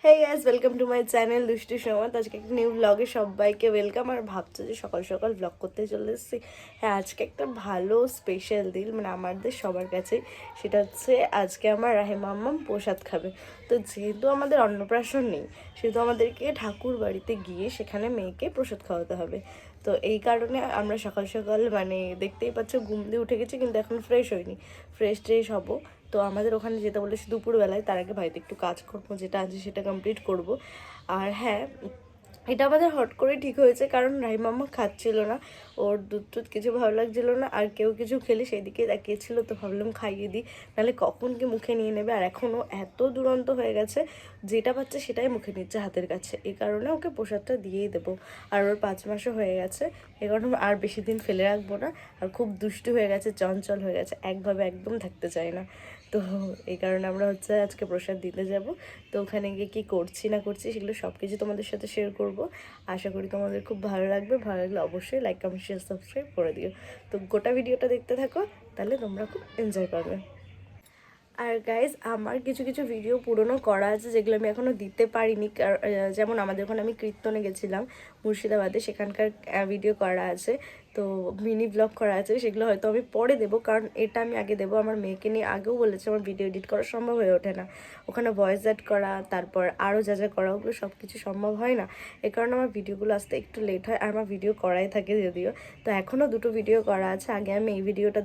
Hey guys, welcome to my channel Dushtu Samaj. আজকে একটা new ব্লগে সবাইকে ওয়েলকাম। আর ভাবছো যে সকাল সকাল ব্লগ করতে চলে এসেছি। হ্যাঁ, আজকে একটা ভালো স্পেশাল দিন, মানে আমাদের সবার কাছে। সেটা হচ্ছে আজকে আমার রাহিমা আম্মাম প্রসাদ খাবে। তো যেহেতু আমাদের অন্নপ্রাশন নেই, সেহেতু আমাদেরকে ঠাকুর বাড়িতে গিয়ে সেখানে মেয়েকে প্রসাদ খাওয়াতে হবে। তো এই কারণে আমরা সকাল সকাল মানে দেখতেই পাচ্ছ ঘুম দিয়ে উঠে গেছি, কিন্তু এখন ফ্রেশ হয়নি। ফ্রেশ ট্রেশ হবো। তো আমাদের ওখানে যেতে বলেছি দুপুরবেলায়, তার আগে বাড়িতে একটু কাজ করবো, যেটা আছে সেটা কমপ্লিট করব। আর হ্যাঁ, এটা আমাদের হট করে ঠিক হয়েছে, কারণ রাহিমাম্মা খাচ্ছিল না, ওর দুধ টুধ কিছু ভালো লাগছিল না। আর কেউ কিছু খেলে সেদিকে তাকিয়েছিল, তো ভাবলাম খাইয়ে দিই, নাহলে কখন কি মুখে নিয়ে নেবে। আর এখনও এত দুরন্ত হয়ে গেছে, যেটা পাচ্ছে সেটাই মুখে নিচ্ছে হাতের কাছে। এই কারণে ওকে প্রসাদটা দিয়েই দেবো। আর ওর 5 মাসও হয়ে গেছে, এই কারণে আর বেশি দিন ফেলে রাখবো না। আর খুব দুষ্টু হয়ে গেছে, চঞ্চল হয়ে গেছে, একভাবে একদম থাকতে চায় না। তো এই কারণে আমরা হচ্ছে আজকে প্রসাদ দিতে যাব। তো ওখানে গিয়ে কী করছি না করছি সেগুলো সব কিছু তোমাদের সাথে শেয়ার করব। আশা করি তোমাদের খুব ভালো লাগবে। ভালো লাগলে অবশ্যই লাইক, কমেন্ট, শেয়ার, সাবস্ক্রাইব করে দিও। তো গোটা ভিডিওটা দেখতে থাকো, তাহলে তোমরা খুব এনজয় করবে। আর গাইজ, আমার কিছু কিছু ভিডিও পুরনো করা আছে, যেগুলো আমি এখনও দিতে পারিনি। যেমন আমাদের ওখানে আমি কীর্তনে গেছিলাম মুর্শিদাবাদে, সেখানকার ভিডিও করা আছে। তো মিনি ব্লগ করা আছে, সেগুলো হয়তো আমি পরে দেবো, কারণ এটা আমি আগে দেবো। আমার মেয়েকে নিয়ে আগেও বলেছে আমার ভিডিও এডিট করা সম্ভব হয়ে ওঠে না। ওখানে ভয়েস অ্যাড করা, তারপর আরও যা যা করা, ওগুলো সব কিছু সম্ভব হয় না। এ কারণে আমার ভিডিওগুলো আসতে একটু লেট হয়। আর আমার ভিডিও করাই থাকে যদিও। তো এখনও দুটো ভিডিও করা আছে, আগে আমি এই ভিডিওটা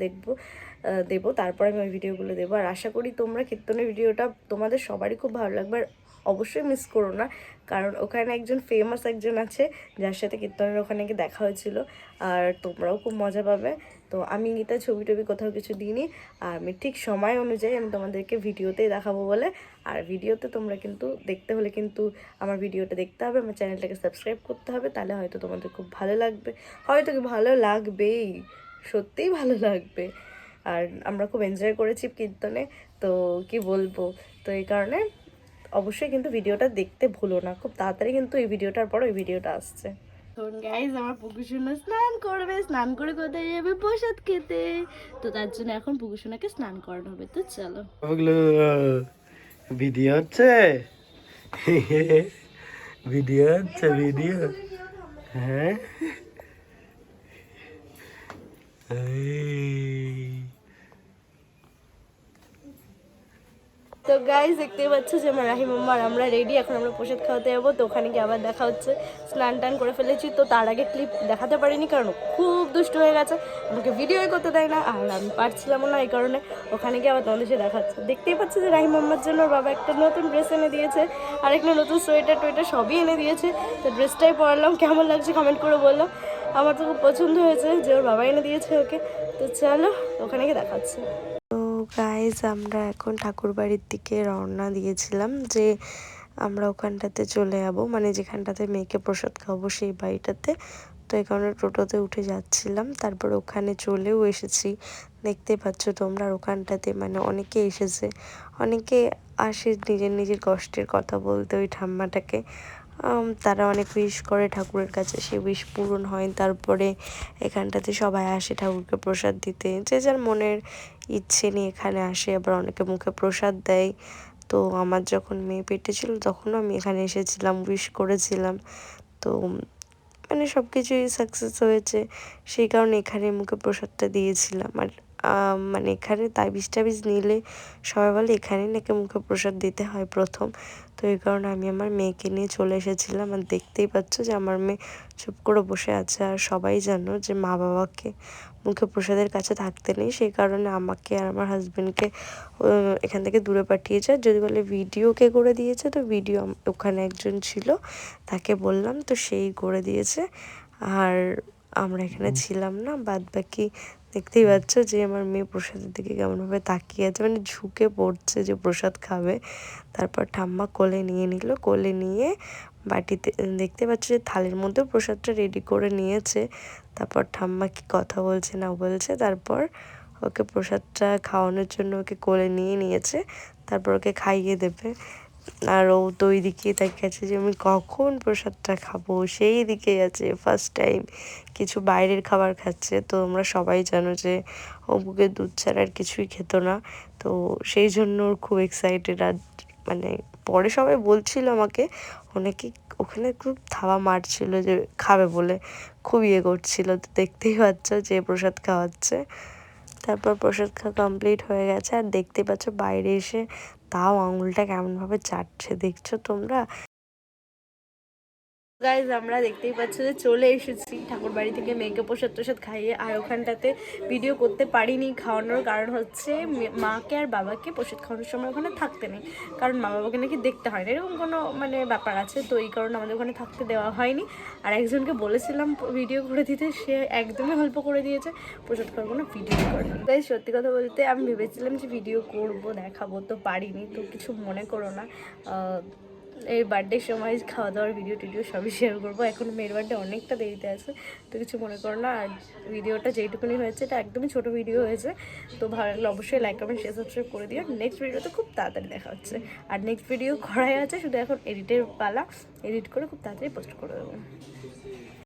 দেবো, তারপর আমি ওই ভিডিওগুলো দেবো। আর আশা করি তোমরা কীর্তনের ভিডিওটা তোমাদের সবারই খুব ভালো লাগবে। আর অবশ্যই মিস করো না, কারণ ওখানে একজন ফেমাস একজন আছে, যার সাথে কীর্তনের ওখানে গিয়ে দেখা হয়েছিল। আর তোমরাও খুব মজা পাবে। তো আমি এটা ছবি টবি কোথাও কিছু দিইনি, আর আমি ঠিক সময় অনুযায়ী আমি তোমাদেরকে ভিডিওতেই দেখাবো বলে। আর ভিডিওতে তোমরা কিন্তু দেখতে হলে কিন্তু আমার ভিডিওটা দেখতে হবে, আমার চ্যানেলটাকে সাবস্ক্রাইব করতে হবে, তাহলে হয়তো তোমাদের খুব ভালো লাগবে। হয়তো কি ভালো লাগবেই, সত্যিই ভালো লাগবে। আর আমরা খুব এনজয় করেছি কীর্তনে, তো কি বলবো। তো এই কারণে অবশ্যই কিন্তু ভিডিওটা দেখতে ভুলো না। খুব তাড়াতাড়ি কিন্তু এই ভিডিওটার পর ওই ভিডিওটা আসছে। তো গাইজ, আমার পুকুসোনা স্নান করবে, স্নান করে কোথায় যাবে? প্রসাদ খেতে। তো তার জন্য এখন পুকুসোনাকে স্নান করানো হবে। তো চলো। ওগুলো ভিডিও হচ্ছে, ভিডিও হচ্ছে, ভিডিও। হ্যাঁ, তো গাইজ, দেখতেই পাচ্ছ যে আমার রাহিম আর আমরা রেডি। এখন আমরা প্রসাদ খাওয়াতে যাবো। তো ওখানে গিয়ে আবার দেখা হচ্ছে। স্নান টান করে ফেলেছি, তো তার আগে ক্লিপ দেখাতে পারিনি, কারণ খুব দুষ্টু হয়ে গেছে, আমাকে ভিডিও করতে দেয় না, আর আমি পারছিলামও না। এই কারণে ওখানে গিয়ে আবার তোমাদের সাথে দেখাচ্ছে। দেখতেই পাচ্ছ যে রাহিম মাম্মার জন্য ওর বাবা একটা নতুন ড্রেস এনে দিয়েছে, আর একটা নতুন সোয়েটার টোয়েটার সবই এনে দিয়েছে। তো ড্রেসটাই পরলাম, কেমন লাগছে কমেন্ট করে বললো। আমার তো খুব পছন্দ হয়েছে যে ওর বাবা এনে দিয়েছে ওকে। তো চলো, ওখানে গিয়ে দেখাচ্ছে। তো গাইজ, আমরা এখন ঠাকুর বাড়ির দিকে রওনা দিয়েছিলাম, যে আমরা ওখানটাতে চলে যাবো, মানে যেখানটাতে মেয়েকে প্রসাদ খাওয়াবো সেই বাড়িটাতে। তো এই কারণে টোটোতে উঠে যাচ্ছিলাম, তারপর ওখানে চলেও এসেছি। দেখতে পাচ্ছ তোমরা, ওখানটাতে মানে অনেকে এসেছে, অনেকে আসে নিজের নিজের কষ্টের কথা বলতে ওই ঠাম্মাটাকে। তারা অনেক উইশ করে ঠাকুরের কাছে, সে উইশ পূরণ হয়। তারপরে এখানটাতে সবাই আসে ঠাকুরকে প্রসাদ দিতে, যে যার মনের ইচ্ছে নিয়ে এখানে আসে। আবার অনেকে মুখে প্রসাদ দেয়। তো আমার যখন মেয়ে পেটে ছিল তখনও আমি এখানে এসেছিলাম, উইশ করেছিলাম। তো মানে সব কিছুই সাকসেস হয়েছে, সেই কারণে এখানে মুখে প্রসাদটা দিয়েছিলাম। আর মানে এখানে তাবিজ টাবিজ নিলে সবাই বলে এখানে নাকি মুখে প্রসাদ দিতে হয় প্রথম। তো এই কারণে আমি আমার মেয়েকে নিয়ে চলে এসেছিলাম। আর দেখতেই পাচ্ছ যে আমার মেয়ে চুপ করে বসে আছে। আর সবাই জানো যে মা বাবাকে মুখে প্রসাদের কাছে থাকতে নেই, সেই কারণে আমাকে আর আমার হাজব্যান্ডকে এখান থেকে দূরে পাঠিয়েছে। আর যদি বলে ভিডিও কে করে দিয়েছে, তো ভিডিও ওখানে একজন ছিল, তাকে বললাম, তো সেই করে দিয়েছে। আর আমরা এখানে ছিলাম না, বাদ বাকি দেখতেই পাচ্ছ যে আমার মেয়ে প্রসাদের দিকে কেমনভাবে তাকিয়ে আছে, মানে ঝুঁকে পড়ছে যে প্রসাদ খাবে। তারপর ঠাম্মা কোলে নিয়ে নিল, কোলে নিয়ে বাটিতে দেখতে পাচ্ছ যে থালের মধ্যে প্রসাদটা রেডি করে নিয়েছে। তারপর ঠাম্মা কি কথা বলছে না বলছে, তারপর ওকে প্রসাদটা খাওয়ানোর জন্য ওকে কোলে নিয়ে নিয়েছে, তারপর ওকে খাইয়ে দেবে। আর ও তো ওই দিকেই তাকিয়ে আছে যে আমি কখন প্রসাদটা খাবো, সেই দিকেই আছে। ফার্স্ট টাইম কিছু বাইরের খাবার খাচ্ছে। তো আমরা সবাই জানো যে ও বুকে দুধ ছাড়া আর কিছুই খেত না, তো সেই জন্য ওর খুব এক্সাইটেড। আর মানে পরে সবাই বলছিল আমাকে অনেকে ওখানে খুব থাবা মারছিল যে খাবে বলে, খুব ইয়ে করছিল। তো দেখতেই পাচ্ছ যে প্রসাদ খাওয়াচ্ছে। তারপর প্রসাদ খাওয়া কমপ্লিট হয়ে গেছে, আর দেখতেই পাচ্ছ বাইরে এসে তাও আঙুলটা কেমনভাবে চাটছে, দেখছো তোমরা। গাইজ আমরা দেখতেই পাচ্ছি যে চলে এসেছি ঠাকুর বাড়ি থেকে মেয়েকে প্রসাদ টোসাদ খাইয়ে। আর ওখানটাতে ভিডিও করতে পারিনি, খাওয়ানোর কারণ হচ্ছে মাকে আর বাবাকে প্রসাদ খাওয়ানোর সময় ওখানে থাকতে নেই, কারণ মা বাবাকে নাকি দেখতে হয় না, এরকম কোনো মানে ব্যাপার আছে। তো এই কারণে আমাদের ওখানে থাকতে দেওয়া হয়নি। আর একজনকে বলেছিলাম ভিডিও করে দিতে, সে একদমই হেল্প করে দিয়েছে, প্রসাদ খাওয়ার কোনো ভিডিও করে না। তাই সত্যি কথা বলতে আমি ভেবেছিলাম যে ভিডিও করব, দেখাবো, তো পারিনি। তো কিছু মনে করো না, এই বার্থডের সময় খাওয়া দাওয়ার ভিডিও টিডিও সবই শেয়ার করবো। এখন মেয়ের বার্থডে অনেকটা দেরিতে আছে, তো কিছু মনে করো না। আর ভিডিওটা যেইটুকুনি হয়েছে এটা একদমই ছোটো ভিডিও হয়েছে। তো ভালো লাগলে অবশ্যই লাইক কমেন্ট শেয়ার সাবস্ক্রাইব করে দিও। নেক্সট ভিডিওতে খুব তাড়াতাড়ি দেখা হচ্ছে। আর নেক্সট ভিডিও করাই আছে, শুধু এখন এডিটের পালা, এডিট করে খুব তাড়াতাড়ি পোস্ট করে দেবো।